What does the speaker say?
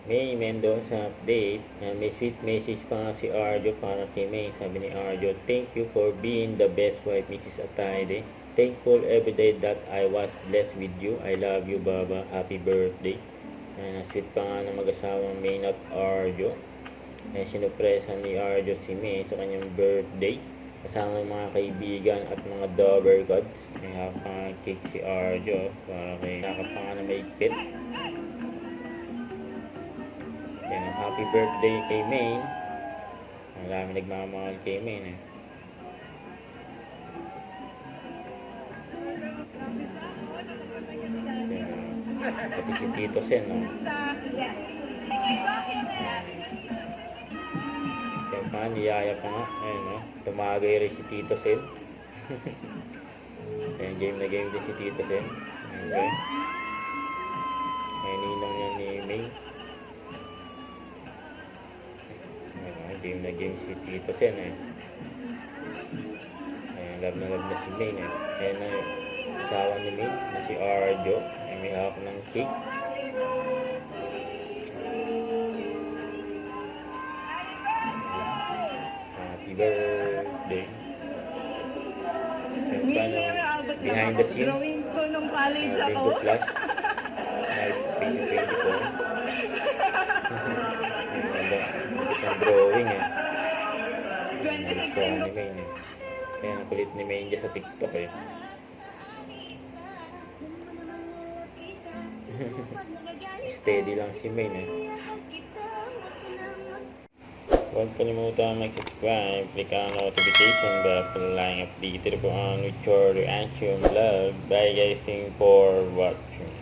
May Mendoza update. May sweet message pa nga si Arjo para kay May. Sabi ni Arjo, thank you for being the best wife, Mrs. Atayde. Thankful every day that I was blessed with you. I love you, Baba. Happy birthday. Sweet pa nga ng mag-asawang May at Arjo. Sinupresa ni Arjo si May sa kanyang birthday. Kasama ng mga kaibigan at mga daughter gods. May hawak pa nga cake si Arjo para kay nakap pa nga na may pit. Happy birthday kay May. Marami nagmamahal kay May. Pati si Tito Sen, no? Yan pa, niyaya pa nga. Ayun, no? Tumagay rin si Tito Sen. Ayan, game na game din si Tito Sen. Okay. May ninong yan ni May. Game na game si Tito Sen, Ayan, love na si May, Ayan na yung asawa ni May, na si Arjo. Ayan, may hawak ng cake. Happy birthday. Ayan pa ng behind the scene. Bingo Plus. Night 2024. Ang drawing, Gusto ni May, Kaya nakulit ni May dyan sa TikTok, Steady lang si May, Huwag kalimutan mag-subscribe, click ang notification bell para lang updated po ang future reaction vlog. Bye guys, thank you for watching.